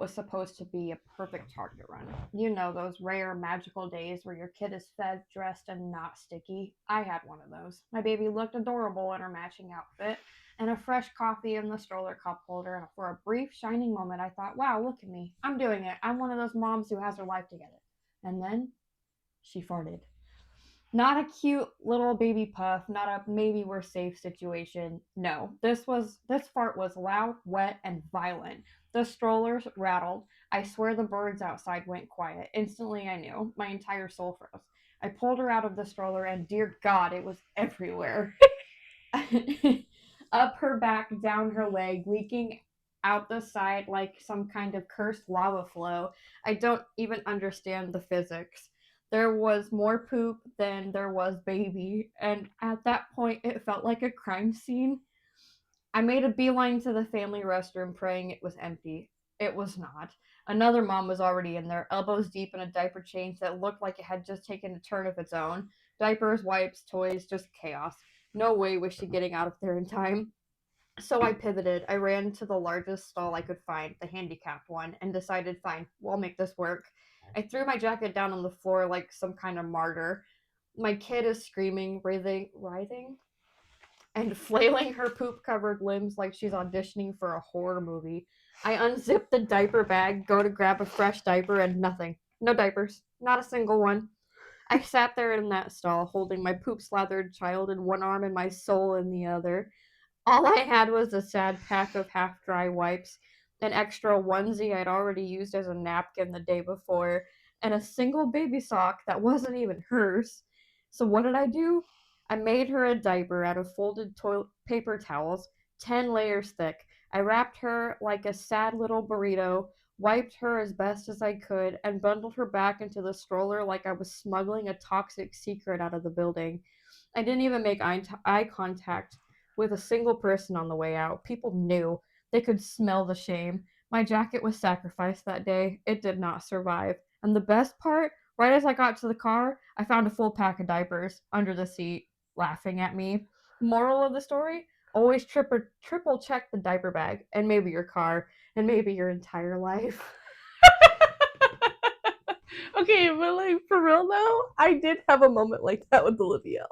was supposed to be a perfect Target run. You know, those rare magical days where your kid is fed, dressed, and not sticky. I had one of those. My baby looked adorable in her matching outfit, and a fresh coffee in the stroller cup holder. And for a brief, shining moment, I thought, wow, look at me. I'm doing it. I'm one of those moms who has her life together. And then she farted. Not a cute little baby puff, not a maybe we're safe situation. No, this fart was loud, wet, and violent. The strollers rattled. I swear the birds outside went quiet. Instantly I knew. My entire soul froze. I pulled her out of the stroller and dear God, it was everywhere. Up her back, down her leg, leaking out the side like some kind of cursed lava flow. I don't even understand the physics. There was more poop than there was baby, and at that point, it felt like a crime scene. I made a beeline to the family restroom, praying it was empty. It was not. Another mom was already in there, elbows deep in a diaper change that looked like it had just taken a turn of its own. Diapers, wipes, toys, just chaos. No way was she getting out of there in time. So I pivoted. I ran to the largest stall I could find, the handicapped one, and decided, fine, we'll make this work. I threw my jacket down on the floor like some kind of martyr. My kid is screaming, writhing, and flailing her poop covered limbs like she's auditioning for a horror movie. I unzip the diaper bag, go to grab a fresh diaper, and nothing. No diapers. Not a single one. I sat there in that stall, holding my poop slathered child in one arm and my soul in the other. All I had was a sad pack of half dry wipes, an extra onesie I'd already used as a napkin the day before, and a single baby sock that wasn't even hers. So what did I do? I made her a diaper out of folded toilet paper towels, 10 layers thick. I wrapped her like a sad little burrito, wiped her as best as I could, and bundled her back into the stroller like I was smuggling a toxic secret out of the building. I didn't even make eye contact with a single person on the way out. People knew. They could smell the shame. My jacket was sacrificed that day. It did not survive. And the best part, right as I got to the car, I found a full pack of diapers under the seat, laughing at me. Moral of the story? Always triple check the diaper bag, and maybe your car, and maybe your entire life. Okay, but like for real though, I did have a moment like that with Olivia.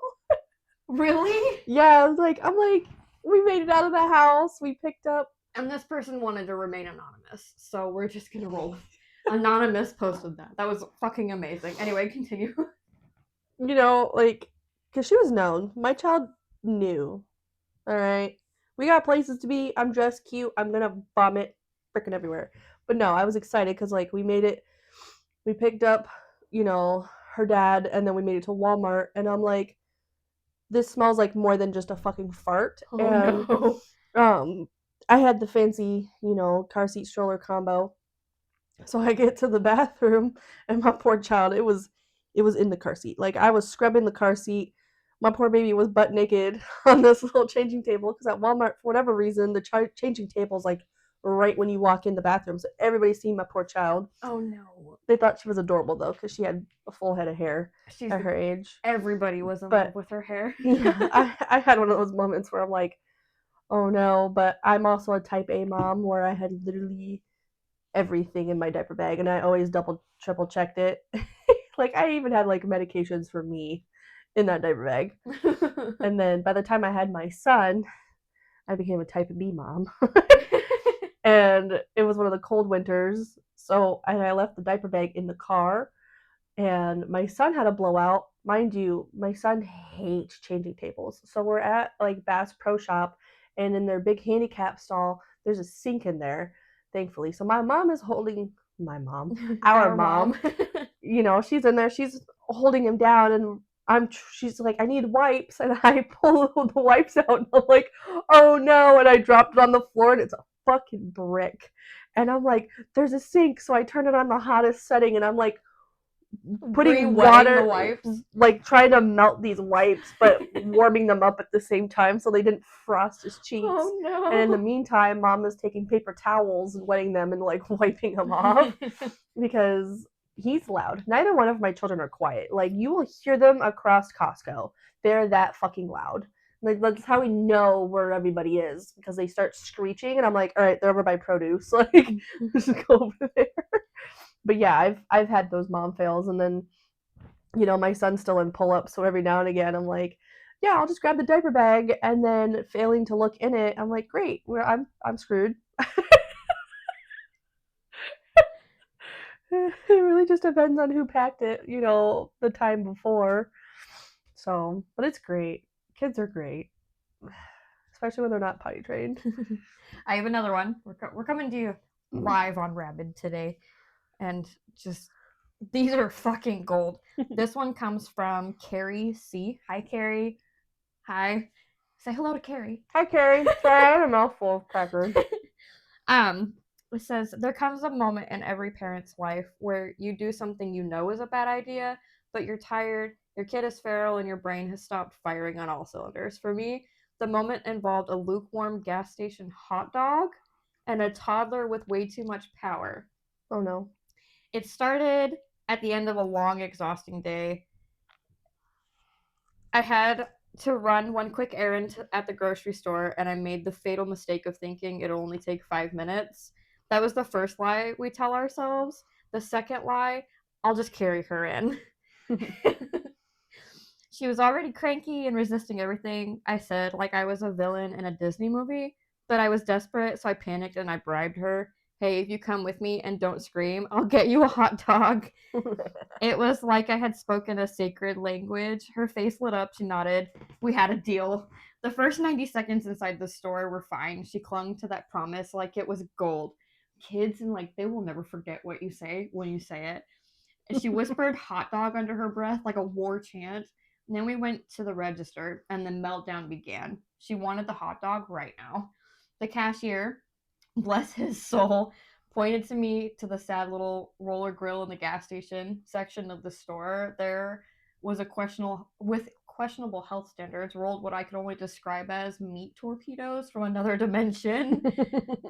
Really? Yeah, I'm like, we made it out of the house. We picked up. And this person wanted to remain anonymous, so we're just gonna roll. Anonymous posted that. That was fucking amazing. Anyway, continue. Like, because she was known. My child knew. All right. We got places to be. I'm dressed cute. I'm going to vomit freaking everywhere. But no, I was excited because, like, we made it. We picked up, her dad, and then we made it to Walmart. And I'm like, this smells like more than just a fucking fart. Oh And no. I had the fancy, car seat stroller combo. So I get to the bathroom, and my poor child, it was in the car seat. Like I was scrubbing the car seat. My poor baby was butt naked on this little changing table because at Walmart, for whatever reason, the changing table is like right when you walk in the bathroom. So everybody's seen my poor child. Oh no. They thought she was adorable though because she had a full head of hair She's at her age. everybody was in love But with her hair. yeah, I had one of those moments where I'm like, oh no. But I'm also a type A mom where I had literally everything in my diaper bag and I always double triple checked it. Like I even had like medications for me in that diaper bag. And then by the time I had my son, I became a type B mom. And it was one of the cold winters, so I left the diaper bag in the car and my son had a blowout. Mind you, my son hates changing tables. So we're at like Bass Pro Shop and in their big handicap stall, there's a sink in there, thankfully. So my mom is holding our mom, she's in there, she's holding him down and she's like, I need wipes, and I pull the wipes out and I'm like, oh no, and I dropped it on the floor and it's a fucking brick. And I'm like, there's a sink, so I turn it on the hottest setting and I'm like putting water, like trying to melt these wipes, but warming them up at the same time so they didn't frost his cheeks. Oh no. And in the meantime, mom is taking paper towels and wetting them and like wiping them off because he's loud. Neither one of my children are quiet. Like you will hear them across Costco. They're that fucking loud. Like that's how we know where everybody is because they start screeching, and I'm like, all right, they're over by produce. Like, just go over there. But yeah, I've had those mom fails, and then my son's still in pull up, so every now and again I'm like, yeah, I'll just grab the diaper bag, and then failing to look in it, I'm like, great, I'm screwed. It really just depends on who packed it, the time before. So, but it's great. Kids are great, especially when they're not potty trained. I have another one. We're coming to you live on Rabid today, and just these are fucking gold. This one comes from Carrie C. Hi, Carrie. Hi. Say hello to Carrie. Hi, Carrie. Sorry, I had a mouthful of crackers. It says there comes a moment in every parent's life where you do something you know is a bad idea, but you're tired, your kid is feral, and your brain has stopped firing on all cylinders. For me, the moment involved a lukewarm gas station hot dog and a toddler with way too much power. Oh no. It started at the end of a long, exhausting day. I had to run one quick errand at the grocery store, and I made the fatal mistake of thinking it'll only take 5 minutes. That was the first lie we tell ourselves. The second lie, I'll just carry her in. She was already cranky and resisting everything I said, like I was a villain in a Disney movie. But I was desperate, so I panicked and I bribed her. Hey, if you come with me and don't scream, I'll get you a hot dog. It was like I had spoken a sacred language. Her face lit up. She nodded. We had a deal. The first 90 seconds inside the store were fine. She clung to that promise like it was gold. Kids, and like, they will never forget what you say when you say it. And she whispered hot dog under her breath like a war chant. And then we went to the register, and the meltdown began. She wanted the hot dog right now. The cashier, bless his soul, pointed to me to the sad little roller grill in the gas station section of the store. There was a questionable health standards rolled what I could only describe as meat torpedoes from another dimension.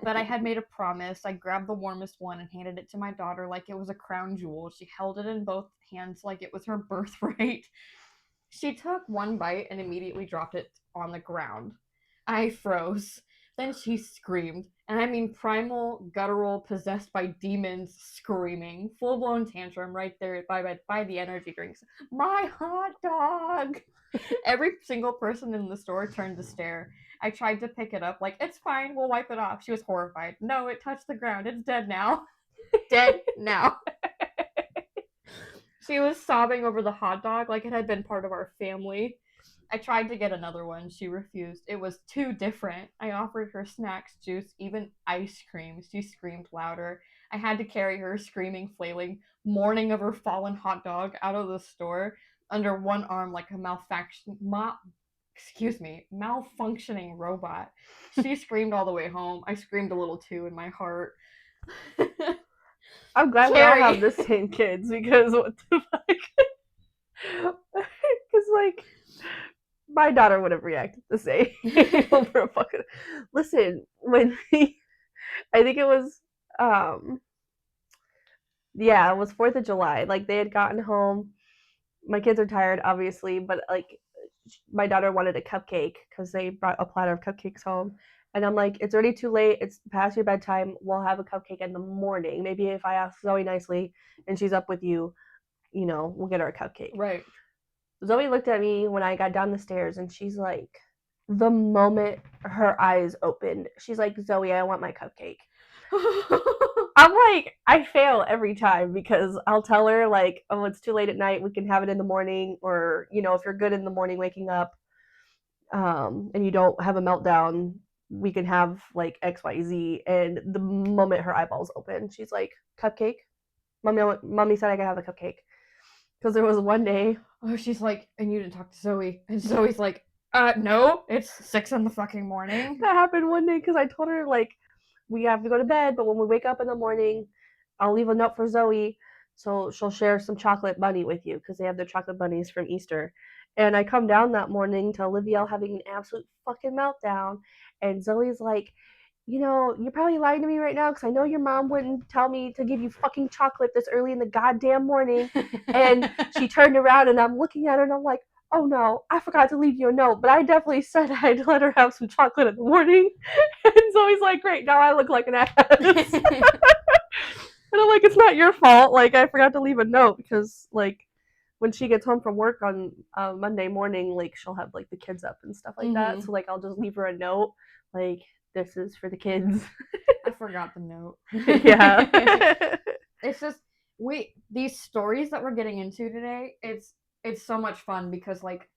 But I had made a promise. I grabbed the warmest one and handed it to my daughter like it was a crown jewel. She held it in both hands like it was her birthright. She took one bite and immediately dropped it on the ground. I froze. Then she screamed, and I mean primal, guttural, possessed by demons screaming, full blown tantrum right there by the energy drinks. My hot dog! Every single person in the store turned to stare. I tried to pick it up, like, it's fine, we'll wipe it off. She was horrified. No, it touched the ground. It's dead now. Dead now. She was sobbing over the hot dog like it had been part of our family. I tried to get another one. She refused. It was too different. I offered her snacks, juice, even ice cream. She screamed louder. I had to carry her, screaming, flailing, mourning of her fallen hot dog, out of the store under one arm like a malfunctioning robot. She screamed all the way home. I screamed a little too in my heart. I'm glad Carrie. we all have the same kids because what the fuck? Because like my daughter would have reacted the same. Listen, when I think it was yeah, it was 4th of July. Like they had gotten home. My kids are tired, obviously, but like my daughter wanted a cupcake because they brought a platter of cupcakes home. And I'm like, it's already too late. It's past your bedtime. We'll have a cupcake in the morning. Maybe if I ask Zoe nicely and she's up with you, we'll get her a cupcake. Right. Zoe looked at me when I got down the stairs and she's like, the moment her eyes opened, she's like, Zoe, I want my cupcake. I'm like, I fail every time because I'll tell her like, oh, it's too late at night. We can have it in the morning, or if you're good in the morning waking up, and you don't have a meltdown, we can have like XYZ. And the moment her eyeballs open, she's like, cupcake. Mommy said I could have a cupcake. Because there was one day. Oh, she's like, and you didn't talk to Zoe. And Zoe's like, no, it's 6 in the fucking morning. That happened one day because I told her like, we have to go to bed, but when we wake up in the morning, I'll leave a note for Zoe so she'll share some chocolate bunny with you because they have their chocolate bunnies from Easter. And I come down that morning to Olivia having an absolute fucking meltdown, and Zoe's like, you're probably lying to me right now because I know your mom wouldn't tell me to give you fucking chocolate this early in the goddamn morning. And she turned around and I'm looking at her and I'm like, oh no, I forgot to leave you a note, but I definitely said I'd let her have some chocolate in the morning. And Zoe's like, great, now I look like an ass. And I'm like, it's not your fault. Like, I forgot to leave a note because, like, when she gets home from work on Monday morning, like, she'll have, like, the kids up and stuff like that. So, like, I'll just leave her a note, like, this is for the kids. I forgot the note. Yeah. It's just these stories that we're getting into today, it's so much fun because like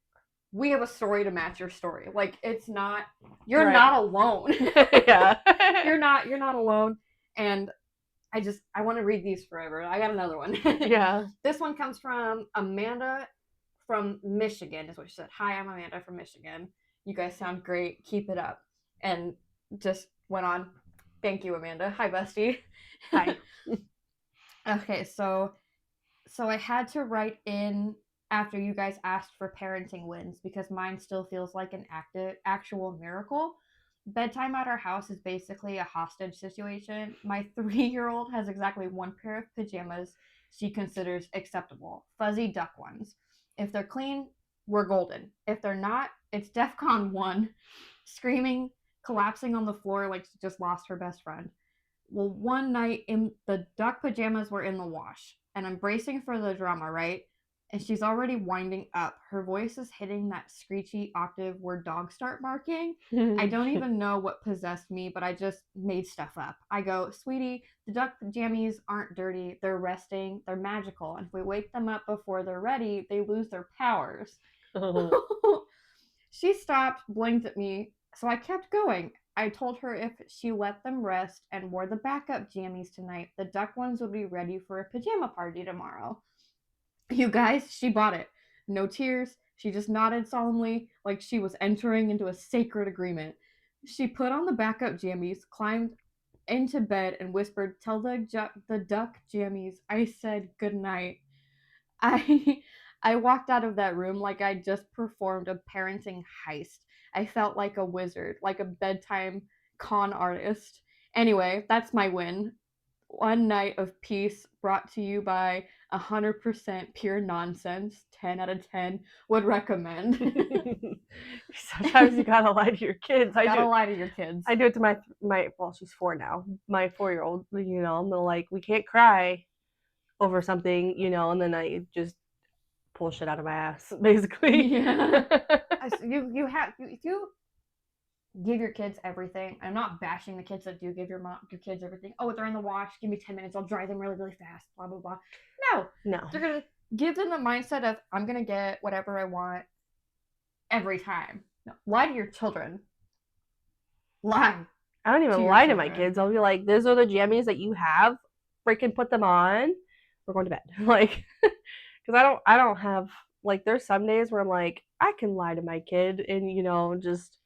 we have a story to match your story. Like it's not you're Right. not alone. Yeah. You're not alone. And I want to read these forever. I got another one. Yeah. This one comes from Amanda from Michigan, is what she said. Hi, I'm Amanda from Michigan. You guys sound great. Keep it up. And just went on. Thank you, Amanda. Hi, bestie. Hi. Okay, so I had to write in after you guys asked for parenting wins because mine still feels like an actual miracle. Bedtime at our house is basically a hostage situation. My 3-year-old has exactly one pair of pajamas she considers acceptable, fuzzy duck ones. If they're clean, we're golden. If they're not, it's DEFCON 1, screaming, collapsing on the floor like she just lost her best friend. Well, one night the duck pajamas were in the wash, and I'm bracing for the drama, right? And she's already winding up. Her voice is hitting that screechy octave where dogs start barking. I don't even know what possessed me, but I just made stuff up. I go, sweetie, the duck jammies aren't dirty. They're resting. They're magical. And if we wake them up before they're ready, they lose their powers. Oh. She stopped, blinked at me, so I kept going. I told her if she let them rest and wore the backup jammies tonight, the duck ones would be ready for a pajama party tomorrow. You guys, she bought it. No tears. She just nodded solemnly like she was entering into a sacred agreement. She put on the backup jammies, climbed into bed, and whispered, "Tell the duck jammies I said good night." I I walked out of that room like I just performed a parenting heist. I felt like a wizard, like a bedtime con artist. Anyway, that's my win. One night of peace brought to you by 100% pure nonsense. 10 out of 10 would recommend. Sometimes you gotta lie to your kids. Gotta lie to your kids. I do it to my well, she's 4 now. My 4-year-old, you know, I'm like, we can't cry over something, you know, and then I just pull shit out of my ass, basically. Yeah. You have if you give your kids everything. I'm not bashing the kids that do give your kids everything. Oh, they're in the wash. Give me 10 minutes. I'll drive them really, really fast. Blah blah blah. No, they're gonna give them the mindset of I'm gonna get whatever I want every time. No, lie to your children. Lie. I don't even lie to my kids. I'll be like, "Those are the jammies that you have. Freaking put them on. We're going to bed." Like, because I don't have like. There's some days where I'm like, I can lie to my kid, and you know, just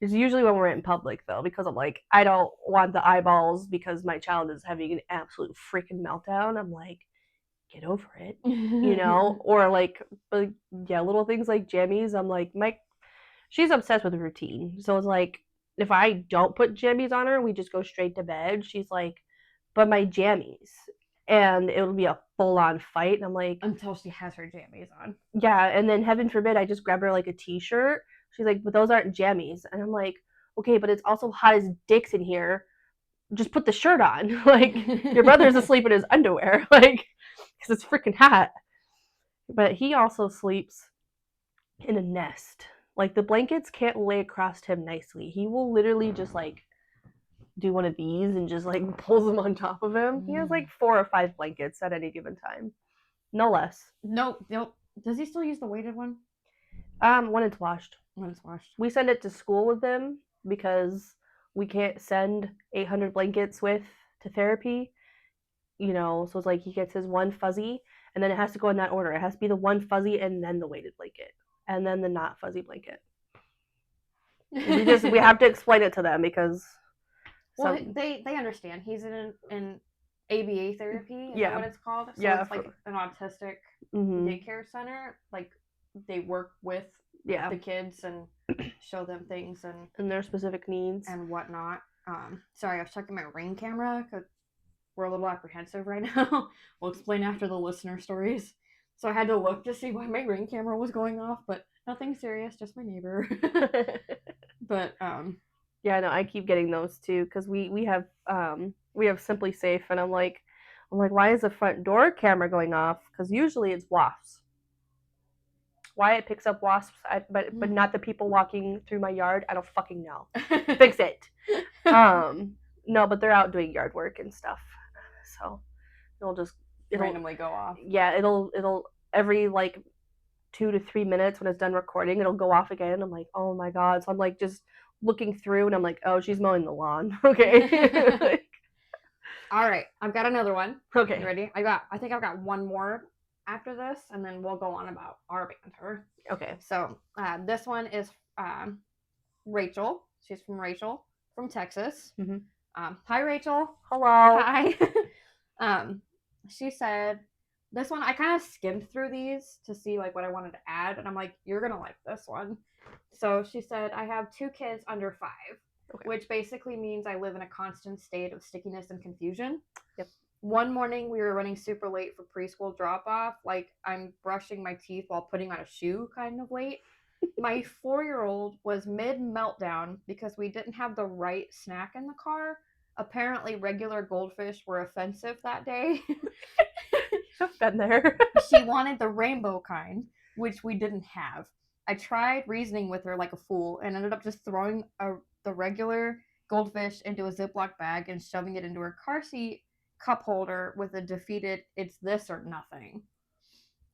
it's usually when we're in public though, because I'm like, I don't want the eyeballs because my child is having an absolute freaking meltdown. I'm like, get over it, you know, or like, but yeah, little things like jammies. I'm like, she's obsessed with routine, so it's like if I don't put jammies on her, we just go straight to bed. She's like, but my jammies, and it'll be a full on fight. And I'm like, until she has her jammies on. Yeah, and then heaven forbid I just grab her like a t-shirt. She's like, but those aren't jammies, and I'm like, okay, but it's also hot as dicks in here. Just put the shirt on. Like your brother's asleep in his underwear, like because it's freaking hot. But he also sleeps in a nest. Like the blankets can't lay across him nicely. He will literally just like do one of these and just like pulls them on top of him. He has like 4 or 5 blankets at any given time, no less. Nope. Does he still use the weighted one? When it's washed. When it's washed. We send it to school with him because we can't send 800 blankets with to therapy. You know, so it's like he gets his one fuzzy, and then it has to go in that order. It has to be the one fuzzy and then the weighted blanket, and then the not fuzzy blanket. We have to explain it to them because they understand. He's in an ABA therapy. Is that what it's called? So it's like an autistic daycare center. Like they work with the kids and show them things and their specific needs and whatnot. Sorry, I was checking my Ring camera because we're a little apprehensive right now. We'll explain after the listener stories. So I had to look to see why my Ring camera was going off, but nothing serious, just my neighbor. But yeah, no, I keep getting those too because we have Simply Safe, and I'm like, why is the front door camera going off? Because usually it's wasps. Why it picks up wasps, but not the people walking through my yard, I don't fucking know. Fix it. No, but they're out doing yard work and stuff, so it'll randomly go off. Yeah, it'll every like 2 to 3 minutes when it's done recording, it'll go off again. I'm like, oh my god. So I'm like just looking through, and I'm like, oh, she's mowing the lawn. Okay. All right, I've got another one. Okay. You ready? I think I've got one more after this, and then we'll go on about our banter. Okay. So this one is Rachel. She's from Texas. Mm-hmm. Hi, Rachel. Hello. Hi. She said, this one, I kind of skimmed through these to see like what I wanted to add, and I'm like, you're gonna like this one. So she said, I have 2 kids under 5, okay, which basically means I live in a constant state of stickiness and confusion. Yep. One morning we were running super late for preschool drop off, like I'm brushing my teeth while putting on a shoe kind of late. My 4-year-old was mid meltdown because we didn't have the right snack in the car. Apparently, regular goldfish were offensive that day. I've been there. She wanted the rainbow kind, which we didn't have. I tried reasoning with her like a fool and ended up just throwing the regular goldfish into a Ziploc bag and shoving it into her car seat cup holder with a defeated, it's this or nothing.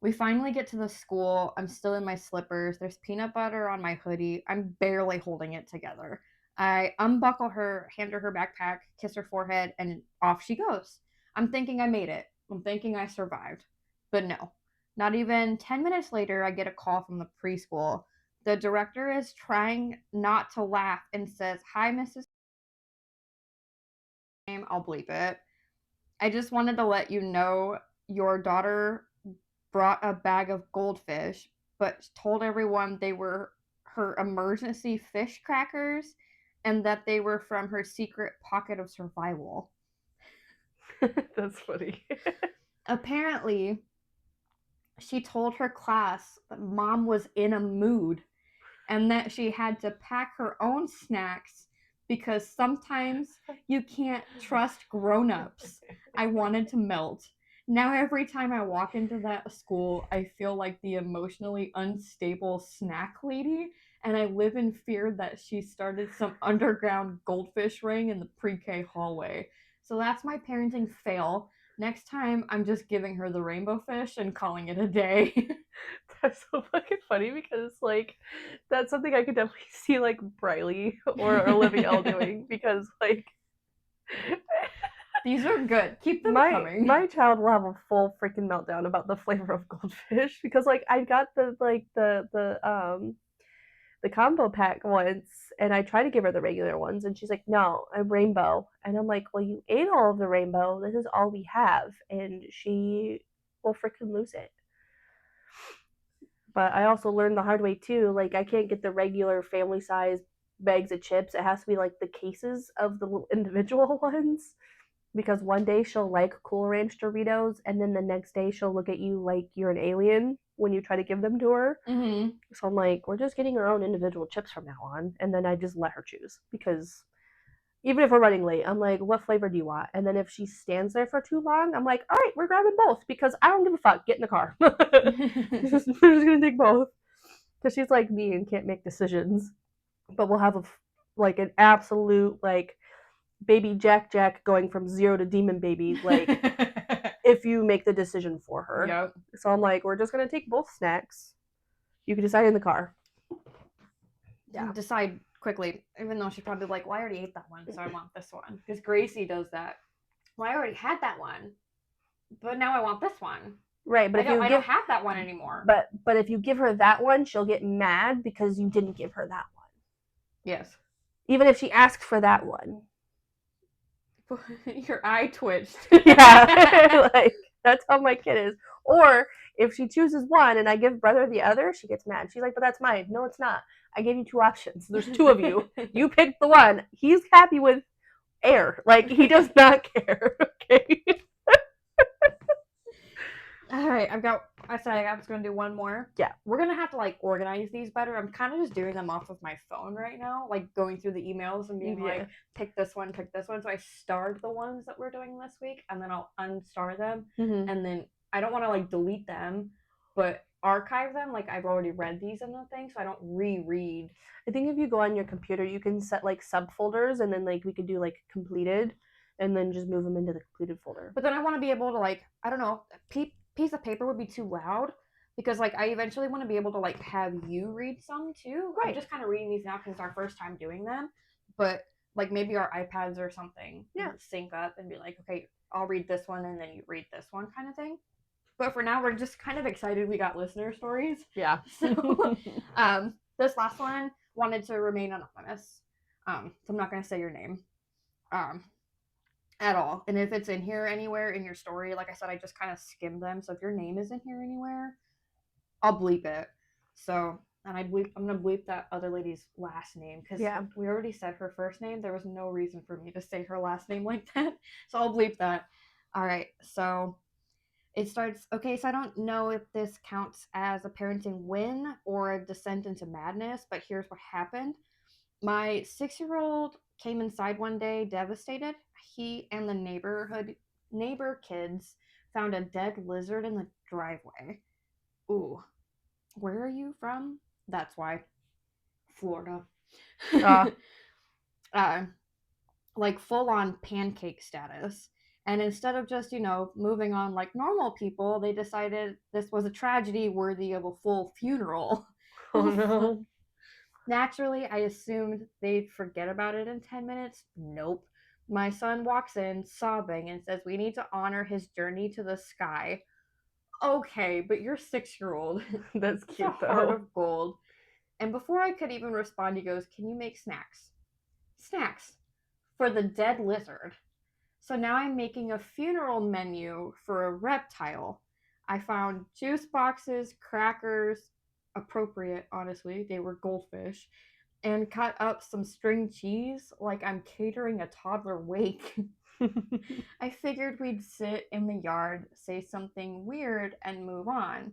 We finally get to the school. I'm still in my slippers. There's peanut butter on my hoodie. I'm barely holding it together. I unbuckle her, hand her her backpack, kiss her forehead, and off she goes. I'm thinking I made it. I'm thinking I survived. But no. Not even 10 minutes later, I get a call from the preschool. The director is trying not to laugh and says, "Hi, Mrs. I'll bleep it. I just wanted to let you know your daughter brought a bag of goldfish, but told everyone they were her emergency fish crackers and that they were from her secret pocket of survival." That's funny. Apparently, she told her class that mom was in a mood and that she had to pack her own snacks because sometimes you can't trust grown-ups. I wanted to melt. Now every time I walk into that school, I feel like the emotionally unstable snack lady, and I live in fear that she started some underground goldfish ring in the pre-K hallway. So that's my parenting fail. Next time, I'm just giving her the rainbow fish and calling it a day. That's so fucking funny because, like, that's something I could definitely see, like, Briley or Olivia L doing because, like... These are good. Keep them coming. My child will have a full freaking meltdown about the flavor of goldfish because, like, I got the combo pack once, and I tried to give her the regular ones, and she's like, "No, I'm rainbow," and I'm like, "Well, you ate all of the rainbow. This is all we have," and she will freaking lose it. But I also learned the hard way too. Like, I can't get the regular family size bags of chips. It has to be like the cases of the little individual ones. Because one day she'll like Cool Ranch Doritos, and then the next day she'll look at you like you're an alien when you try to give them to her. Mm-hmm. So I'm like, we're just getting our own individual chips from now on. And then I just let her choose. Because even if we're running late, I'm like, what flavor do you want? And then if she stands there for too long, I'm like, all right, we're grabbing both because I don't give a fuck. Get in the car. We're just going to take both. Because she's like me and can't make decisions. But we'll have an absolute, like, baby Jack going from 0 to demon baby, like, if you make the decision for her. Yep. So I'm like, we're just going to take both snacks. You can decide in the car. Yeah. Decide quickly, even though she's probably like, well, I already ate that one, so I want this one. Because Gracie does that. Well, I already had that one, but now I want this one. Right, but I don't have that one anymore. But if you give her that one, she'll get mad because you didn't give her that one. Yes. Even if she asked for that one. Your eye twitched. Yeah, like, that's how my kid is. Or if she chooses one and I give brother the other, she gets mad. She's like, but that's mine. No, it's not. I gave you 2 options. There's 2 of you. You picked the one. He's happy with air. Like, he does not care. Okay. All right, I said I was going to do one more. Yeah. We're going to have to like organize these better. I'm kind of just doing them off of my phone right now, like going through the emails and being like, pick this one, pick this one. So I starred the ones that we're doing this week and then I'll unstar them. Mm-hmm. And then I don't want to like delete them, but archive them. Like I've already read these in the thing, so I don't reread. I think if you go on your computer, you can set like subfolders, and then like we could do like completed, and then just move them into the completed folder. But then I want to be able to like, I don't know, piece of paper would be too loud because like I eventually want to be able to like have you read some too. Right. I'm just kind of reading these now because it's our first time doing them, but like maybe our iPads or something sync up and be like, okay, I'll read this one and then you read this one kind of thing. But for now, we're just kind of excited we got listener stories. Yeah. So this last one wanted to remain anonymous. So I'm not going to say your name. At all. And if it's in here anywhere in your story, like I said, I just kind of skim them. So if your name is in here anywhere, I'll bleep it. So, and I'm gonna bleep that other lady's last name because we already said her first name. There was no reason for me to say her last name like that. So I'll bleep that. All right. So it starts. Okay. So I don't know if this counts as a parenting win or a descent into madness, but here's what happened. My 6-year-old came inside one day devastated. He and the neighbor kids found a dead lizard in the driveway. Ooh, where are you from? That's why. Florida. Like full on pancake status. And instead of just, moving on like normal people, they decided this was a tragedy worthy of a full funeral. Oh no. Naturally, I assumed they'd forget about it in 10 minutes. Nope. My son walks in sobbing and says we need to honor his journey to the sky. Okay, but you're 6-year-old. That's cute, it's a heart of gold. And before I could even respond, he goes, can you make snacks? Snacks for the dead lizard. So now I'm making a funeral menu for a reptile. I found juice boxes, crackers, appropriate, honestly. They were goldfish. And cut up some string cheese like I'm catering a toddler wake. I figured we'd sit in the yard, say something weird, and move on.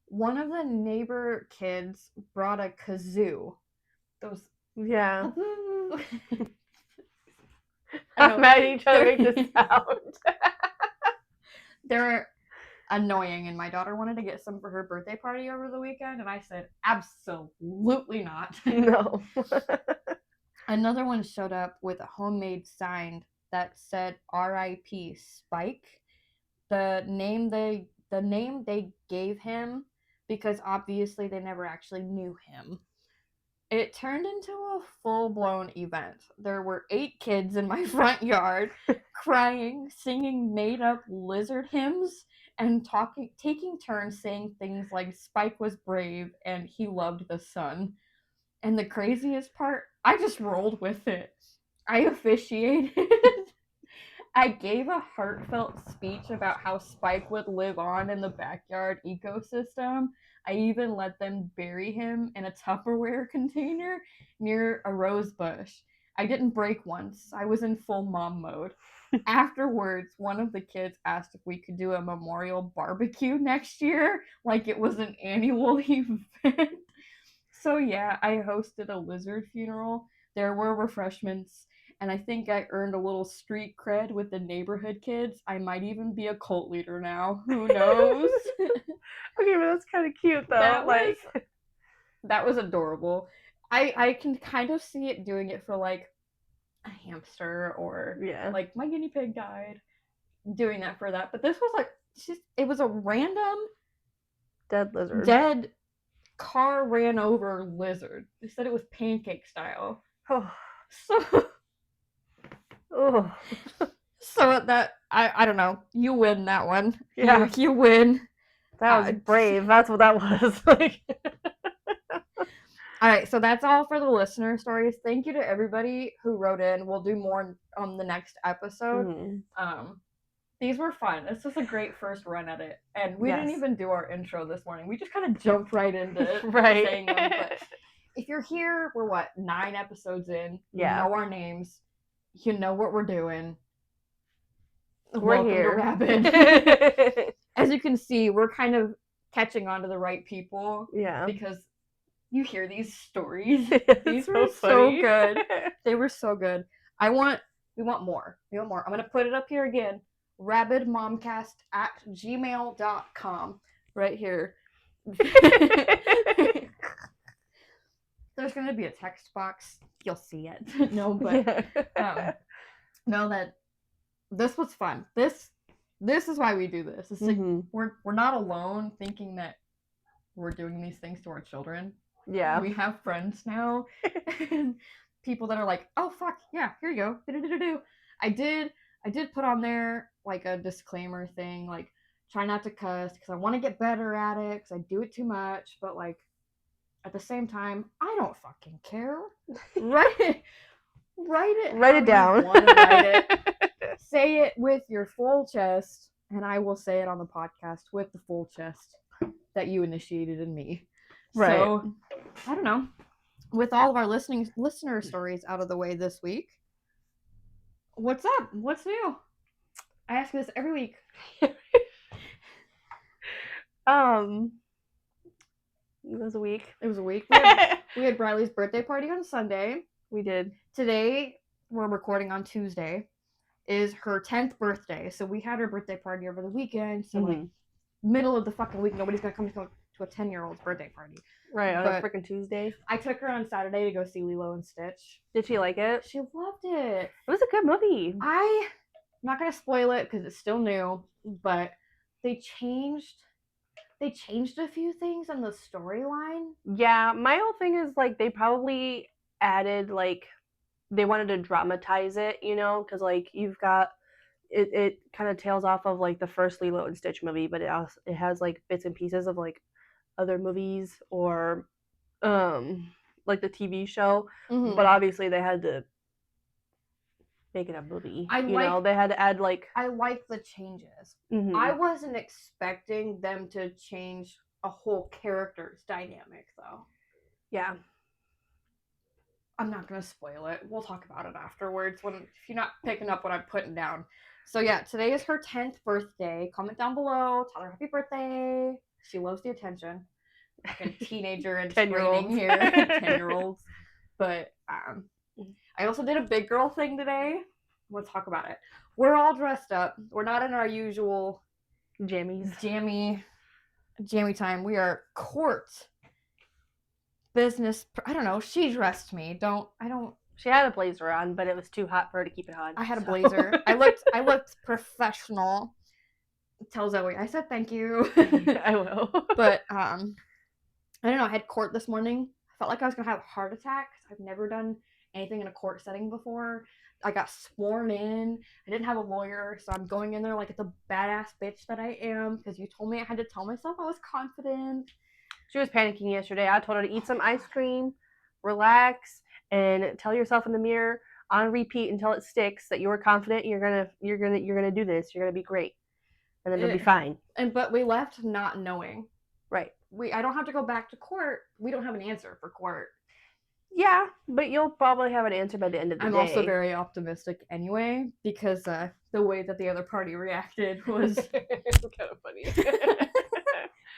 One of the neighbor kids brought a kazoo. Those. Yeah. I'm mad at you trying to make this sound. They're annoying, and my daughter wanted to get some for her birthday party over the weekend, and I said, absolutely not. No. Another one showed up with a homemade sign that said R.I.P. Spike. The name they gave him because obviously they never actually knew him. It turned into a full-blown event. There were 8 kids in my front yard crying, singing made-up lizard hymns, and taking turns saying things like Spike was brave and he loved the sun. And the craziest part, I just rolled with it. I officiated. I gave a heartfelt speech about how Spike would live on in the backyard ecosystem. I even let them bury him in a Tupperware container near a rose bush. I didn't break once. I was in full mom mode. Afterwards, one of the kids asked if we could do a memorial barbecue next year, like it was an annual event. So yeah, I hosted a lizard funeral. There were refreshments, and I think I earned a little street cred with the neighborhood kids. I might even be a cult leader now. Who knows? Okay, but that's kind of cute though. That was adorable. I can kind of see it doing it for like a hamster or like my guinea pig died. Doing that for that, but this was like it was a random dead lizard. Dead car ran over lizard. They said it was pancake style. So that I don't know. You win that one. Yeah, you win. That was brave. That's what that was. Like. All right, so that's all for the listener stories. Thank you to everybody who wrote in. We'll do more on the next episode. Mm-hmm. These were fun. This was a great first run at it. And we didn't even do our intro this morning. We just kind of jumped right into it. Saying them. But if you're here, we're 9 episodes in. You know our names. You know what we're doing. We're Welcome here. to Rabid. As you can see, we're kind of catching on to the right people. Yeah. Because you hear these stories. These so were funny. so good. They were so good. We want more. We want more. I'm going to put it up here again. rabidmomcast@gmail.com. Right here. There's going to be a text box. You'll see it. No, but know that this was fun. This is why we do this. It's like we're not alone thinking that we're doing these things to our children. Yeah. We have friends now. And people that are like, oh fuck, yeah, here you go. Do-do-do-do-do. I did put on there like a disclaimer thing, like try not to cuss because I want to get better at it because I do it too much, but like at the same time, I don't fucking care. Write it down. You want to write it. Say it with your full chest, and I will say it on the podcast with the full chest that you initiated in me. Right. So, I don't know. With all of our listener stories out of the way this week, what's up? What's new? I ask this every week. It was a week. It was a week. We had Briley's birthday party on Sunday. We did. Today, we're recording on Tuesday, is her 10th birthday. So we had her birthday party over the weekend. So like middle of the fucking week, nobody's gonna come to a 10-year-old's birthday party. Right, on a freaking Tuesday. I took her on Saturday to go see Lilo and Stitch. Did she like it? She loved it. It was a good movie. I'm not gonna spoil it because it's still new, but they changed a few things in the storyline. Yeah, my whole thing is like they probably added like they wanted to dramatize it, you know, because like you've got it kind of tails off of like the first Lilo and Stitch movie, but it has like bits and pieces of like other movies or like the TV show. But obviously they had to make it a movie. They had to add like I like the changes. I wasn't expecting them to change a whole character's dynamic though. Yeah. I'm not gonna spoil it. We'll talk about it afterwards if you're not picking up what I'm putting down. So yeah, today is her 10th birthday. Comment down below, tell her happy birthday. She loves the attention. Like a teenager and 10-year-olds here. 10-year-olds. But I also did a big girl thing today. We'll talk about it. We're all dressed up. We're not in our usual jammy time. We are court business. I don't know. She dressed me. She had a blazer on, but it was too hot for her to keep it on. I had a blazer. I looked professional. Tell Zoe I said thank you. I will. But I don't know. I had court this morning. I felt like I was gonna have a heart attack. I've never done anything in a court setting before. I got sworn in. I didn't have a lawyer, so I'm going in there like the badass bitch that I am because you told me I had to tell myself I was confident. She was panicking yesterday. I told her to eat some ice cream, relax, and tell yourself in the mirror on repeat until it sticks that you were confident. You're gonna do this. You're gonna be great, and then it'll be fine. But we left not knowing. Right. I don't have to go back to court. We don't have an answer for court. Yeah, but you'll probably have an answer by the end of the day. I'm also very optimistic anyway because the way that the other party reacted was kind of funny.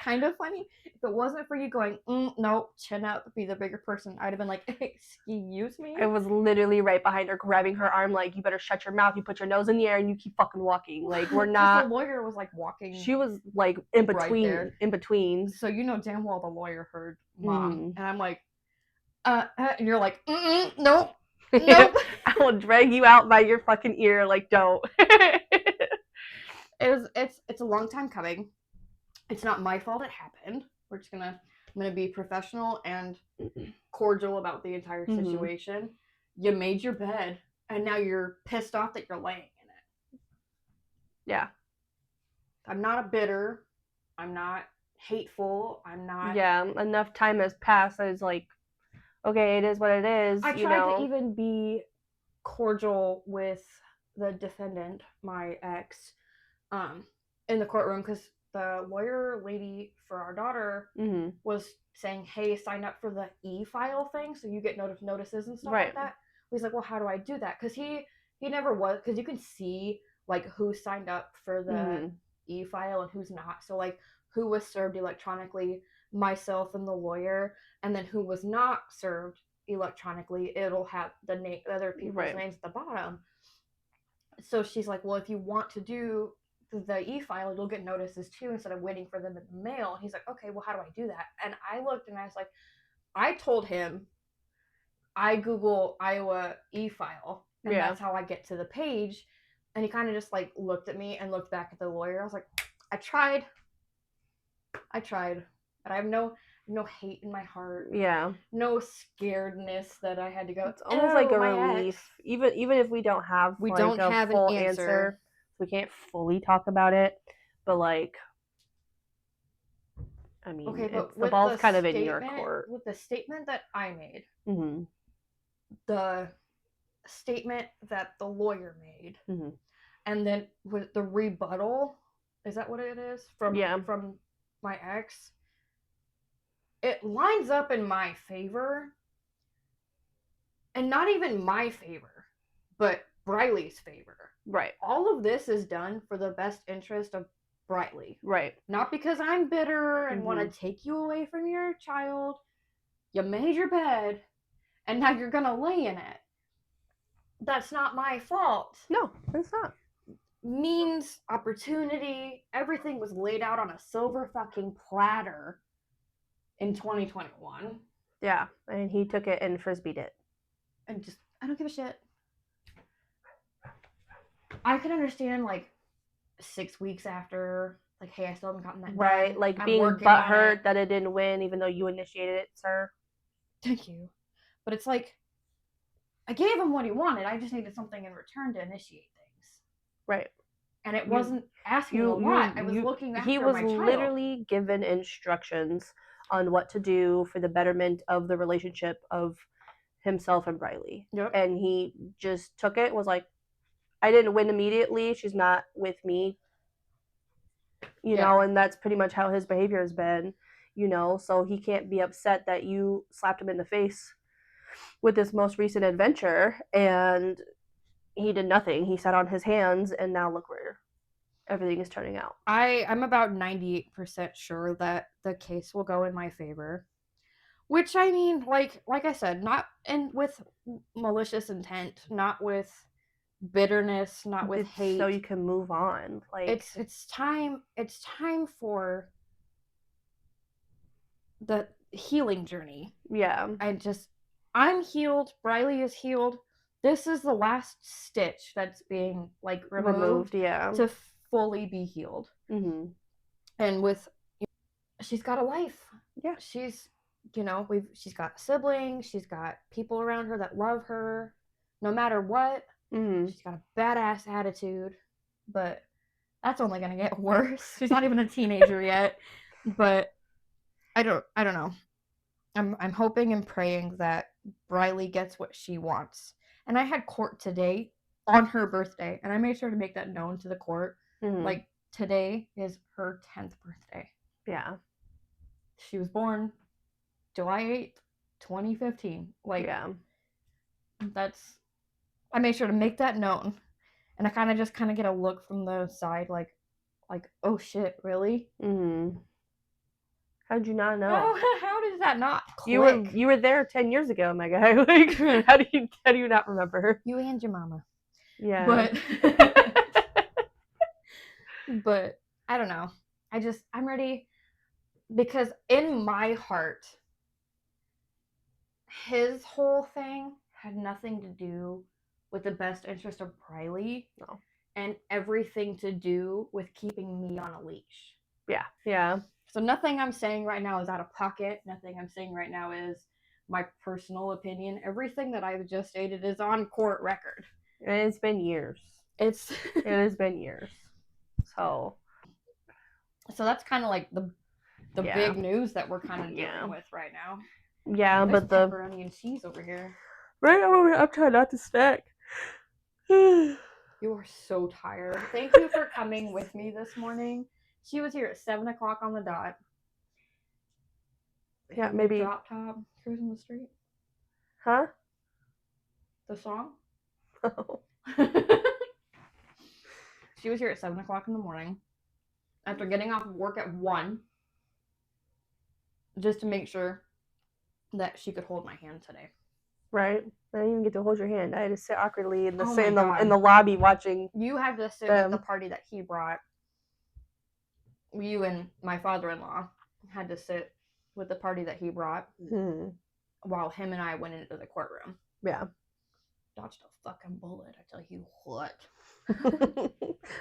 Kind of funny. If it wasn't for you going, no, chin up, be the bigger person, I'd have been like, excuse me? I was literally right behind her, grabbing her arm like, you better shut your mouth, you put your nose in the air, and you keep fucking walking. Like, we're not... The lawyer was like walking... She was like in between. So you know damn well the lawyer heard Mom. And I'm like, and you're like, nope. I will drag you out by your fucking ear, like, don't. It's a long time coming. It's not my fault it happened. I'm gonna be professional and cordial about the entire situation. You made your bed, and now you're pissed off that you're laying in it. Yeah. I'm not bitter. I'm not hateful. I'm not... Yeah, enough time has passed. I was like, okay, it is what it is. I tried to even be cordial with the defendant, my ex, in the courtroom because the lawyer lady for our daughter was saying, hey, sign up for the e-file thing so you get notices and stuff like that. He's like, well, how do I do that? Because he never was, because you can see like who signed up for the e-file and who's not. So like who was served electronically, myself and the lawyer, and then who was not served electronically, it'll have the other people's names at the bottom. So she's like, well, if you want to do the e-file, you'll get notices too instead of waiting for them in the mail. And he's like, okay, well, how do I do that? And I looked and I was like, I told him I Google Iowa e-file and that's how I get to the page. And he kind of just like looked at me and looked back at the lawyer. I was like, I tried, but I have no hate in my heart. Yeah. No scaredness that I had to go. It's almost like a relief. Ex. Even if we don't have we like don't a have full an answer. We can't fully talk about it. But like, I mean, okay, but the ball's kind of in your court. With the statement that I made, the statement that the lawyer made, and then with the rebuttal, is that what it is from my ex? It lines up in my favor, and not even my favor, but Briley's favor. Right. All of this is done for the best interest of Briley. Right. Not because I'm bitter and want to take you away from your child. You made your bed, and now you're gonna lay in it. That's not my fault. No, it's not. Means, opportunity, everything was laid out on a silver fucking platter in 2021. Yeah, and he took it and frisbeed it. And just, I don't give a shit. I can understand, like, 6 weeks after, like, hey, I still haven't gotten that right done. like being butthurt that it didn't win even though you initiated it, sir. Thank you. But it's like, I gave him what he wanted. I just needed something in return to initiate things. Right. And it wasn't asking a lot. I was looking after my child. He was literally given instructions on what to do for the betterment of the relationship of himself and Briley. Yep. And he just took it, was like, I didn't win immediately. She's not with me. You know, and that's pretty much how his behavior has been, you know, so he can't be upset that you slapped him in the face with this most recent adventure and he did nothing. He sat on his hands and now look where everything is turning out. I'm about 98% sure that the case will go in my favor. Which, I mean, like I said, not with malicious intent, not with bitterness, not with hate. So you can move on. Like it's time for the healing journey. Yeah. I'm healed. Briley is healed. This is the last stitch that's being like removed to fully be healed. And with, she's got a life. Yeah. She's, you know, she's got siblings. She's got people around her that love her, no matter what. She's got a badass attitude, but that's only gonna get worse. She's not even a teenager yet. But I don't know. I'm hoping and praying that Briley gets what she wants. And I had court today on her birthday, and I made sure to make that known to the court. Like, today is her 10th birthday. Yeah. She was born July 8th, 2015. Like, yeah. I made sure to make that known. And I kind of get a look from the side like, oh shit, really? How'd you not know? How does that not click? You were there 10 years ago, my guy. Like, how do you not remember? You and your mama. Yeah. But I don't know. I'm ready, because in my heart, his whole thing had nothing to do with the best interest of Briley. No. And everything to do with keeping me on a leash. Yeah. Yeah. So nothing I'm saying right now is out of pocket. Nothing I'm saying right now is my personal opinion. Everything that I've just stated is on court record. And it's been years. It has been years. So that's kind of like the big news that we're kind of dealing with right now. Yeah, there's but the pepperoni and cheese over here. Right, I'm trying not to snack. You are so tired. Thank you for coming with me this morning. She was here at 7:00 on the dot. Yeah, maybe drop top cruising the street. Huh? The song? Oh. She was here at 7 o'clock in the morning after getting off of work at 1 just to make sure that she could hold my hand today. Right? I didn't even get to hold your hand. I had to sit awkwardly in the Oh my in God. the lobby watching. You had to sit them. with the party that he brought. You and my father-in-law had to sit with the party that he brought while him and I went into the courtroom. Yeah. Dodged a fucking bullet, I tell you what.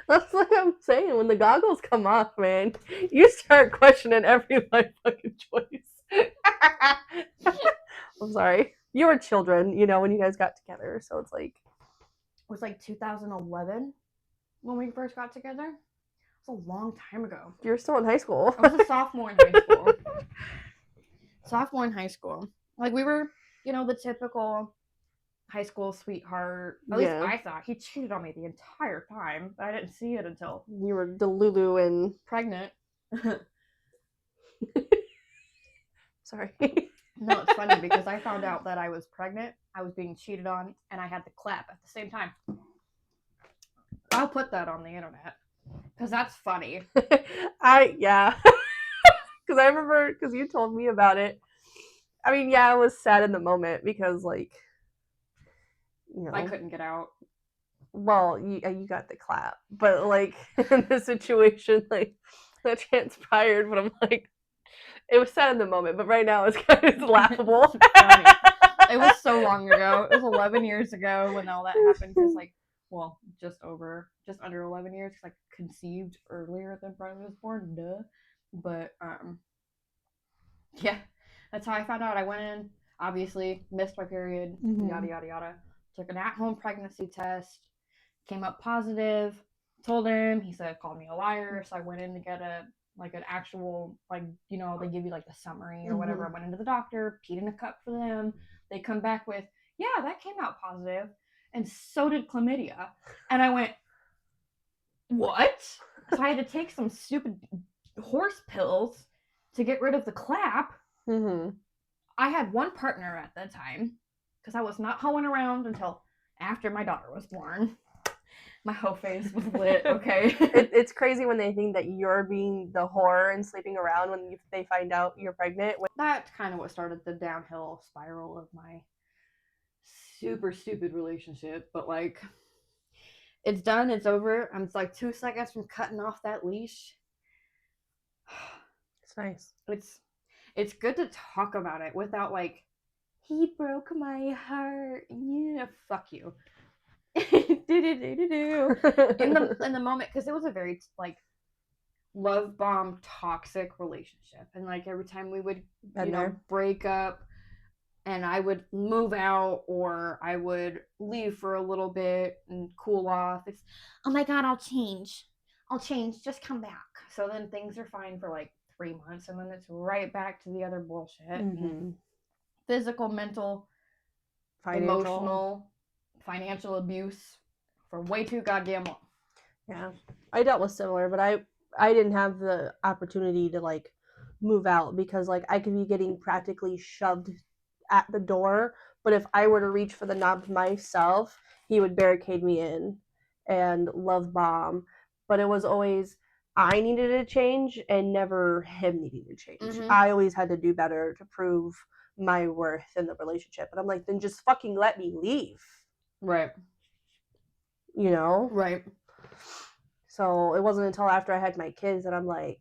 That's what I'm saying. When the goggles come off, man, you start questioning every life fucking choice. I'm sorry. You were children, you know, when you guys got together, so it's like. It was like 2011 when we first got together. It was a long time ago. You were still in high school. I was a sophomore in high school. Sophomore in high school. Like, we were, you know, the typical high school sweetheart. At least I thought. He cheated on me the entire time, but I didn't see it until you were Delulu and pregnant. Sorry. No, it's funny because I found out that I was pregnant, I was being cheated on, and I had to clap at the same time. I'll put that on the internet because that's funny. Yeah. Because I remember, because you told me about it. I mean, yeah, I was sad in the moment because, like, you know, I couldn't get out. Well, you got the clap, but like in the situation, like that transpired. But I'm like, it was sad in the moment, but right now it's kind of laughable. It was so long ago. It was 11 years ago when all that happened. Because well, just under 11 years. Because I conceived earlier than Brian was born. Duh. But yeah, that's how I found out. I went in, obviously missed my period. Yada yada yada. Took an at-home pregnancy test. Came up positive. Told him. He said called me a liar. So I went in to get an actual, like, you know, they give you like the summary or whatever. I went into the doctor, peed in a cup for them. They come back with, yeah, that came out positive, and so did chlamydia. And I went, what? So I had to take some stupid horse pills to get rid of the clap. I had one partner at the time because I was not hoeing around until after my daughter was born. My whole face was lit, okay? It's crazy when they think that you're being the whore and sleeping around when they find out you're pregnant. That's kind of what started the downhill spiral of my super stupid relationship. But, like, it's done. It's over. I'm like 2 seconds from cutting off that leash. It's nice. It's good to talk about it without, like, he broke my heart. Yeah, fuck you. In the moment, because it was a very like love bomb toxic relationship, and like every time we would break up and I would move out or I would leave for a little bit and cool off, it's, oh my god, I'll change, just come back. So then things are fine for like 3 months, and then it's right back to the other bullshit. Physical, mental, emotional, financial abuse for way too goddamn long. Yeah, I dealt with similar, but I didn't have the opportunity to like move out because like I could be getting practically shoved at the door, but if I were to reach for the knob myself, he would barricade me in and love bomb. But it was always I needed to change and never him needing to change. I always had to do better to prove my worth in the relationship. And I'm like, then just fucking let me leave. Right. You know? Right. So it wasn't until after I had my kids that I'm like,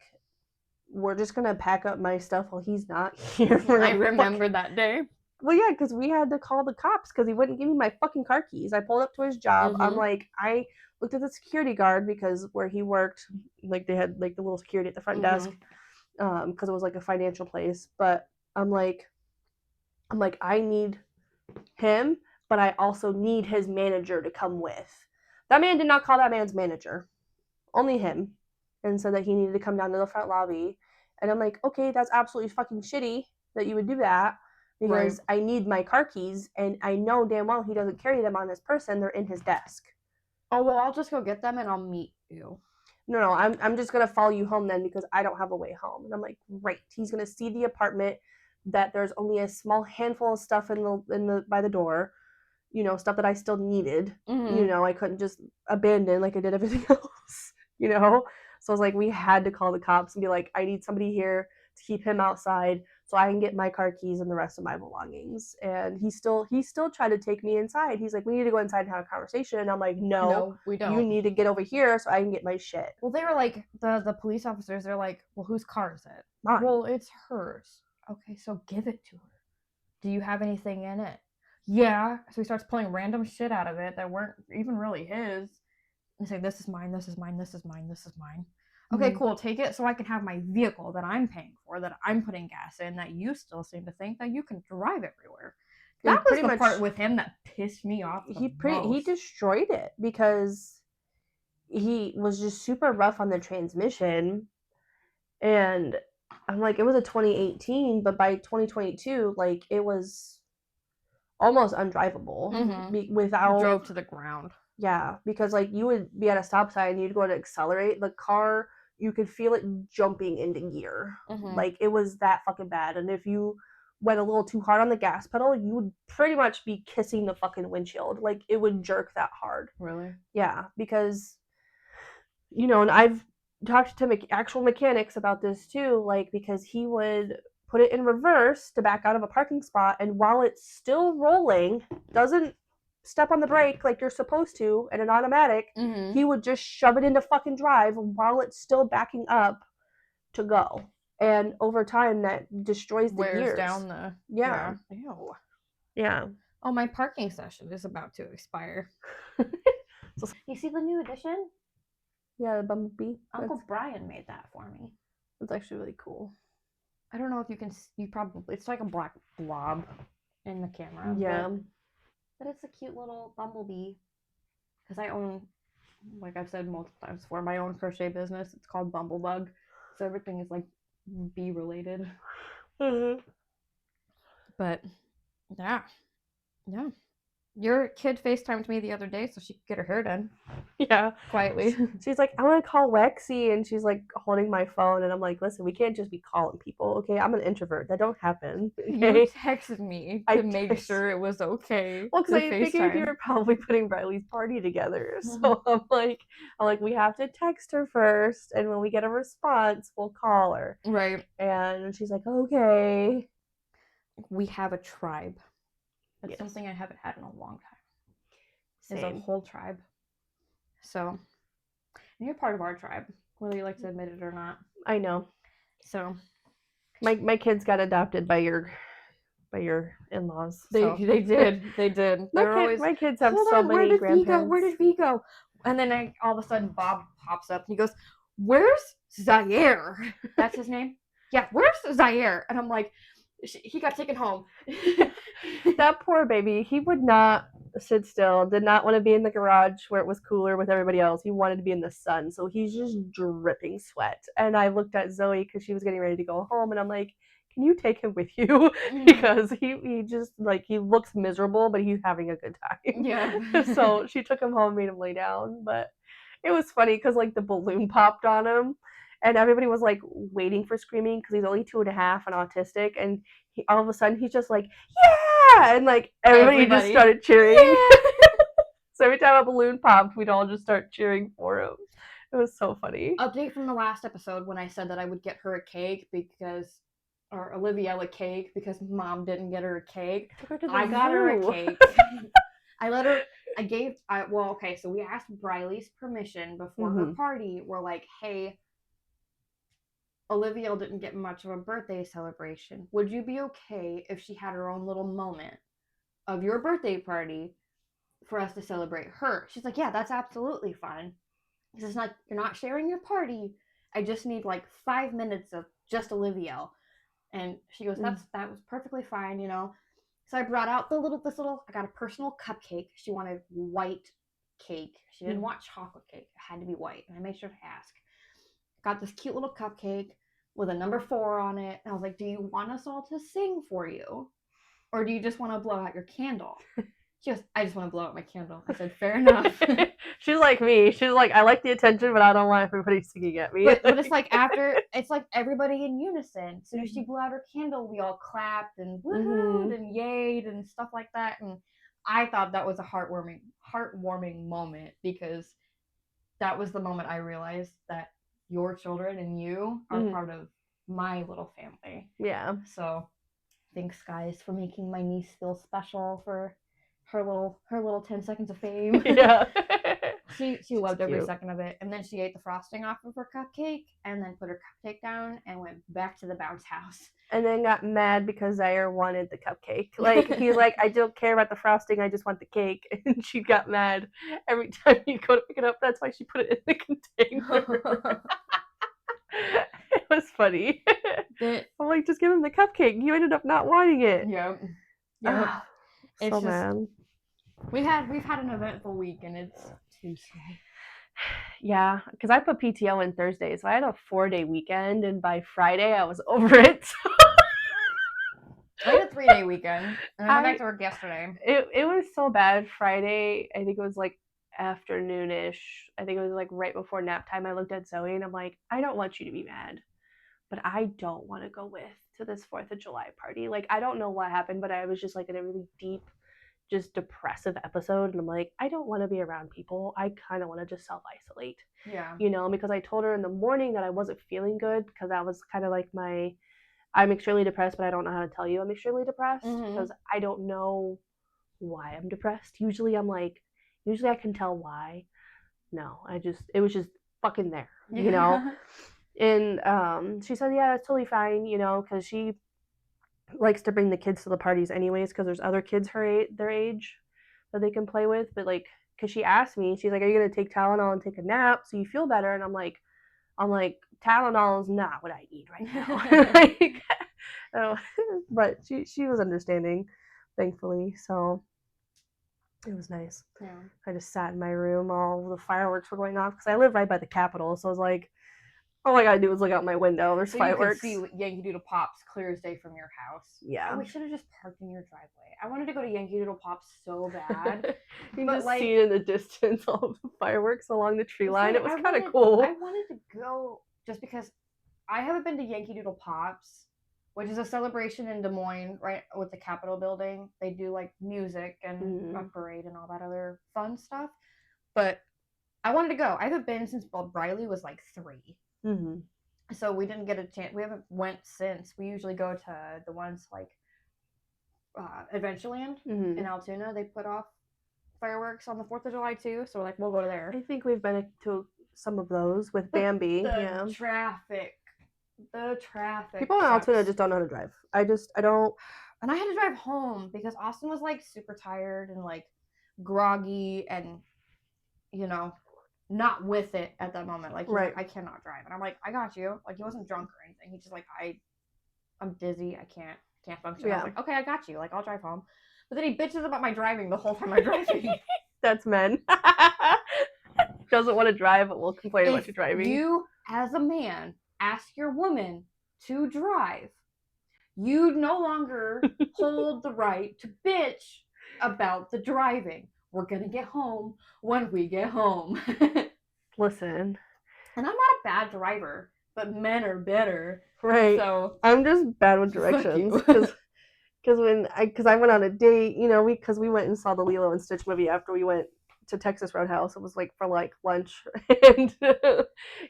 we're just going to pack up my stuff while he's not here. I remember that day. Well, yeah, because we had to call the cops because he wouldn't give me my fucking car keys. I pulled up to his job. I'm like, I looked at the security guard because where he worked, like they had like the little security at the front desk because it was like a financial place. But I'm like, I need him, but I also need his manager to come with. That man did not call that man's manager, only him, and said that he needed to come down to the front lobby. And I'm like, okay, that's absolutely fucking shitty that you would do that because I need my car keys, and I know damn well he doesn't carry them on his person. They're in his desk. Oh, well, I'll just go get them and I'll meet you. No, I'm just going to follow you home then because I don't have a way home. And I'm like, great. He's going to see the apartment, that there's only a small handful of stuff in the by the door, stuff that I still needed. Mhm. I couldn't just abandon like I did everything else. So I was like, we had to call the cops and be like, I need somebody here to keep him outside so I can get my car keys and the rest of my belongings. And he still tried to take me inside. He's like, we need to go inside and have a conversation. And I'm like, no, No, we you don't. need to get over here so I can get my shit. Well, they were like the police officers. They're like, well, whose car is it? Mine. Well, it's hers. Okay, so give it to her. Do you have anything in it? Yeah. So he starts pulling random shit out of it that weren't even really his. And say, this is mine, this is mine, this is mine, this is mine. Okay, cool, take it so I can have my vehicle that I'm paying for, that I'm putting gas in, that you still seem to think that you can drive everywhere. That was the part with him that pissed me off the most. He destroyed it because he was just super rough on the transmission. And I'm like, it was a 2018, but by 2022, like, it was almost undrivable without. Drove to the ground. Yeah, because like you would be at a stop sign and you'd go to accelerate, the car, you could feel it jumping into gear. Like, it was that fucking bad. And if you went a little too hard on the gas pedal, you would pretty much be kissing the fucking windshield. Like, it would jerk that hard. Really? Yeah, because and I've talked to actual mechanics about this too, like, because he would put it in reverse to back out of a parking spot, and while it's still rolling, doesn't step on the brake like you're supposed to in an automatic, he would just shove it into fucking drive while it's still backing up to go. And over time, that destroys the Wears gears. down the... Yeah. Ew. Yeah. Oh, my parking session is about to expire. You see the new edition? Yeah, the Bumblebee. Uncle Brian made that for me. That's actually really cool. I don't know if you can... You probably... It's like a black blob in the camera. Yeah. But it's a cute little bumblebee. Because I own, like I've said multiple times before, my own crochet business. It's called Bumblebug. So everything is like bee related. But yeah. Yeah. Your kid FaceTimed me the other day so she could get her hair done. Yeah. Quietly. She's like, I want to call Lexi, and she's like holding my phone, and I'm like, listen, we can't just be calling people, okay? I'm an introvert. That don't happen. Okay? You texted me to make sure it was okay. Well, because I figured you were probably putting Riley's party together. So I'm like, we have to text her first, and when we get a response, we'll call her. Right. And she's like, okay. We have a tribe. That's something I haven't had in a long time. Is a whole tribe. So, and you're part of our tribe, whether you like to admit it or not. I know. So, my kids got adopted by your in-laws. They did. My kids have so many grandparents. Where did V go? And then all of a sudden Bob pops up and he goes, where's Zaire? That's his name? Yeah, where's Zaire? And I'm like, he got taken home. That poor baby. He would not sit still, did not want to be in the garage where it was cooler with everybody else. He wanted to be in the sun. So he's just dripping sweat. And I looked at Zoe because she was getting ready to go home. And I'm like, can you take him with you? Because he just, like, he looks miserable, but he's having a good time. Yeah. So she took him home, made him lay down. But it was funny because, like, the balloon popped on him. And everybody was, like, waiting for screaming because he's only 2.5 and autistic. And all of a sudden, he's just like, yeah! And, like, everybody just started cheering. Yeah! So every time a balloon popped, we'd all just start cheering for him. It was so funny. Update from the last episode when I said that I would get her a cake or Olivia a cake because Mom didn't get her a cake. I got her a cake. So we asked Briley's permission before her party. We're like, hey, Olivia didn't get much of a birthday celebration. Would you be okay if she had her own little moment of your birthday party for us to celebrate her? She's like, yeah, that's absolutely fine. It's not, you're not sharing your party. I just need like 5 minutes of just Olivia. And she goes, that was perfectly fine, you know. So I brought out I got a personal cupcake. She wanted white cake. She didn't want chocolate cake. It had to be white. And I made sure to ask. Got this cute little cupcake with a number 4 on it. And I was like, do you want us all to sing for you? Or do you just want to blow out your candle? She goes, I just want to blow out my candle. I said, fair enough. She's like me. She's like, I like the attention, but I don't want everybody singing at me. But it's like it's like everybody in unison. So as she blew out her candle, we all clapped and woohooed and yayed and stuff like that. And I thought that was a heartwarming moment because that was the moment I realized that your children and you are part of my little family. Yeah. So thanks, guys, for making my niece feel special for her little 10 seconds of fame. Yeah. She loved every second of it. And then she ate the frosting off of her cupcake and then put her cupcake down and went back to the bounce house. And then got mad because Zaire wanted the cupcake. Like, he's like, I don't care about the frosting, I just want the cake. And she got mad every time he'd go to pick it up. That's why she put it in the container. It was funny. I'm like, just give him the cupcake. You ended up not wanting it. Yep. So mad. We've had an eventful week, and it's Tuesday. Yeah, because I put PTO in Thursday, so I had a 4-day weekend, and by Friday I was over it. I had a 3-day weekend, and I went back to work yesterday. It was so bad. Friday, I think it was like afternoonish. I think it was like right before nap time. I looked at Zoe and I'm like, I don't want you to be mad, but I don't want to go to this 4th of July party. Like, I don't know what happened, but I was just like in a really deep, just depressive episode, and I'm like, I don't want to be around people. I kind of want to just self-isolate. Yeah. You know, because I told her in the morning that I wasn't feeling good because that was kind of like I'm extremely depressed, but I don't know how to tell you I'm extremely depressed because I don't know why I'm depressed. Usually I can tell why. No, it was just fucking there, you know? And she said, yeah, that's totally fine, you know, because she likes to bring the kids to the parties anyways because there's other kids their age that they can play with. But like, because she asked me, she's like, are you going to take Tylenol and take a nap so you feel better? And I'm like, Tylenol is not what I need right now. Like, but she was understanding, thankfully. So it was nice. Yeah. I just sat in my room. All the fireworks were going off because I live right by the Capitol. So I was like, all I gotta do is look out my window. There's fireworks. You could see Yankee Doodle Pops clear as day from your house. Yeah. Oh, we should have just parked in your driveway. I wanted to go to Yankee Doodle Pops so bad. You can just see in the distance all of the fireworks along the tree line. It was kind of cool. I wanted to go just because I haven't been to Yankee Doodle Pops, which is a celebration in Des Moines, right with the Capitol building. They do like music and a parade and all that other fun stuff. But I wanted to go. I haven't been since Briley was like 3. So we didn't get a chance. We haven't went since. We usually go to the ones like Adventureland in Altoona. They put off fireworks on the 4th of July too. So we're like, we'll go to there. I think we've been to some of those with Bambi. The traffic. People in Altoona just don't know how to drive. I don't. And I had to drive home because Austin was like super tired and like groggy and, you know, not with it at that moment. Like, right. Like, I cannot drive. And I'm like, I got you. Like, he wasn't drunk or anything. He's just like, I'm dizzy. I can't function. Yeah. I was like, okay, I got you. Like, I'll drive home. But then he bitches about my driving the whole time I'm driving. That's men. Doesn't want to drive, but will complain about you driving. You, as a man, ask your woman to drive, you no longer hold the right to bitch about the driving. We're gonna get home when we get home. Listen. And I'm not a bad driver, but men are better. Right. So I'm just bad with directions. Because I went on a date, you know, because we went and saw the Lilo and Stitch movie after we went to Texas Roadhouse. It was like for like lunch. And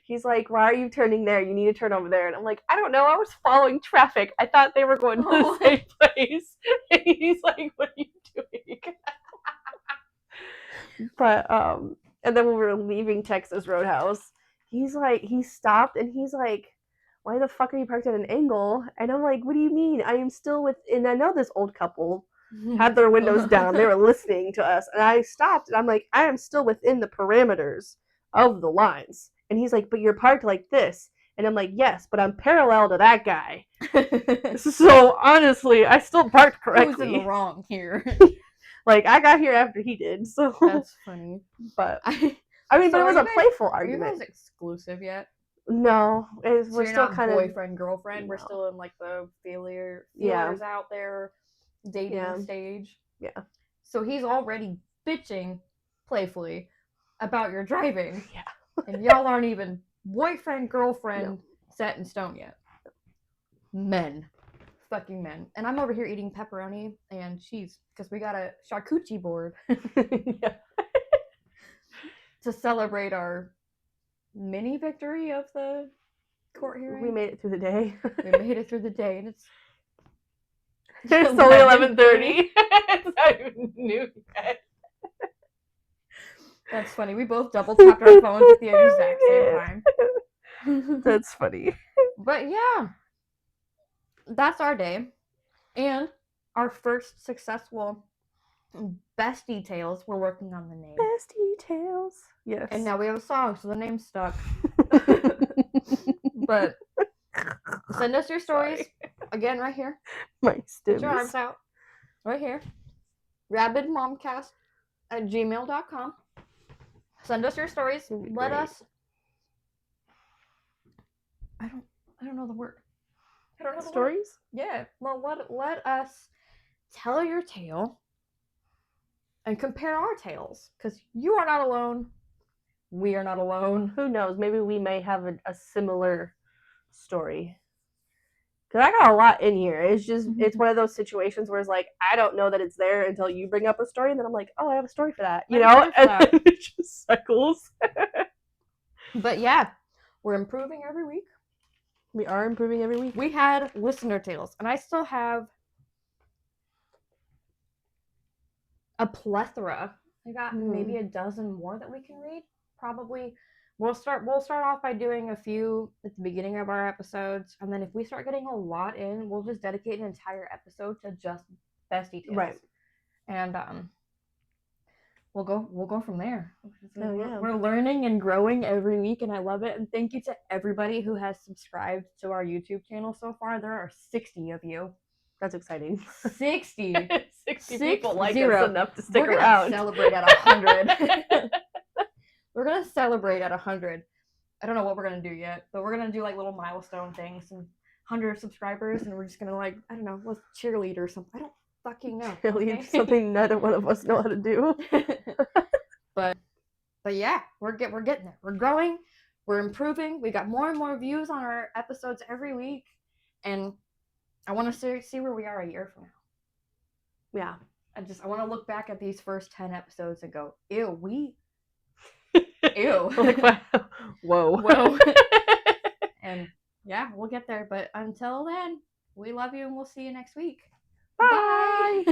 he's like, why are you turning there? You need to turn over there. And I'm like, I don't know. I was following traffic. I thought they were going to the same place. And he's like, what are you doing? But and then when we were leaving Texas Roadhouse, he stopped and he's like, why the fuck are you parked at an angle? And I'm like, what do you mean? I am still within. I know this old couple had their windows down. They were listening to us. And I stopped and I'm like, I am still within the parameters of the lines. And he's like, but you're parked like this. And I'm like, yes, but I'm parallel to that guy. So honestly, I still parked correctly. Who's in the wrong here? Like, I got here after he did, so. That's funny. But, I mean, but it was a playful argument. Are you guys exclusive yet? No. We're still kind of. Boyfriend, girlfriend? No. We're still in, like, the feelers out there, dating stage. Yeah. So he's already bitching playfully about your driving. Yeah. And y'all aren't even boyfriend, girlfriend set in stone yet. Men. fucking men. And I'm over here eating pepperoni and cheese because we got a charcuterie board Yeah. to celebrate our mini victory of the court hearing. We made it through the day. We made it through the day, and it's only 11:30. It's not even noon yet. That's funny. We both double tapped our phones at the exact same time. That's funny. But yeah, that's our day. And our first successful Bestie Tales. We're working on the name. Bestie Tales. Yes. And now we have a song, so the name's stuck. But send us your stories. Again, right here. My stims. Put your arms out. Right here. rabidmomcast@gmail.com. Send us your stories. Let us. I don't know the word. I don't know the Stories? Word. Yeah. Well, let us tell your tale and compare our tales, because you are not alone. We are not alone. Who knows? Maybe we may have a similar story. Because I got a lot in here. It's just, it's one of those situations where it's like, I don't know that it's there until you bring up a story, and then I'm like, oh, I have a story for that. You know? And then it just cycles. But yeah, we're improving every week. We are improving every week. We had listener tales, and I still have a plethora. I got maybe a dozen more that we can read. Probably we'll start off by doing a few at the beginning of our episodes, and then if we start getting a lot in, we'll just dedicate an entire episode to just Bestie Tales. Right. And we'll go from there. Oh, yeah. We're learning and growing every week, and I love it. And thank you to everybody who has subscribed to our YouTube channel so far. There are 60 of you. That's exciting. 60. 60 people like us enough to stick around. Celebrate at 100. We're gonna celebrate at 100. I don't know what we're gonna do yet, but we're gonna do like little milestone things and 100 subscribers, and we're just gonna like, I don't know, let's cheerlead or something. I don't fucking know. Cheerlead, something neither one of us know how to do. But yeah, we're getting there. We're growing. We're improving. We got more and more views on our episodes every week, and I want to see where we are a year from now. Yeah. I want to look back at these first 10 episodes and go, ew. Like, wow. Whoa. And yeah, we'll get there. But until then, we love you, and we'll see you next week. Bye.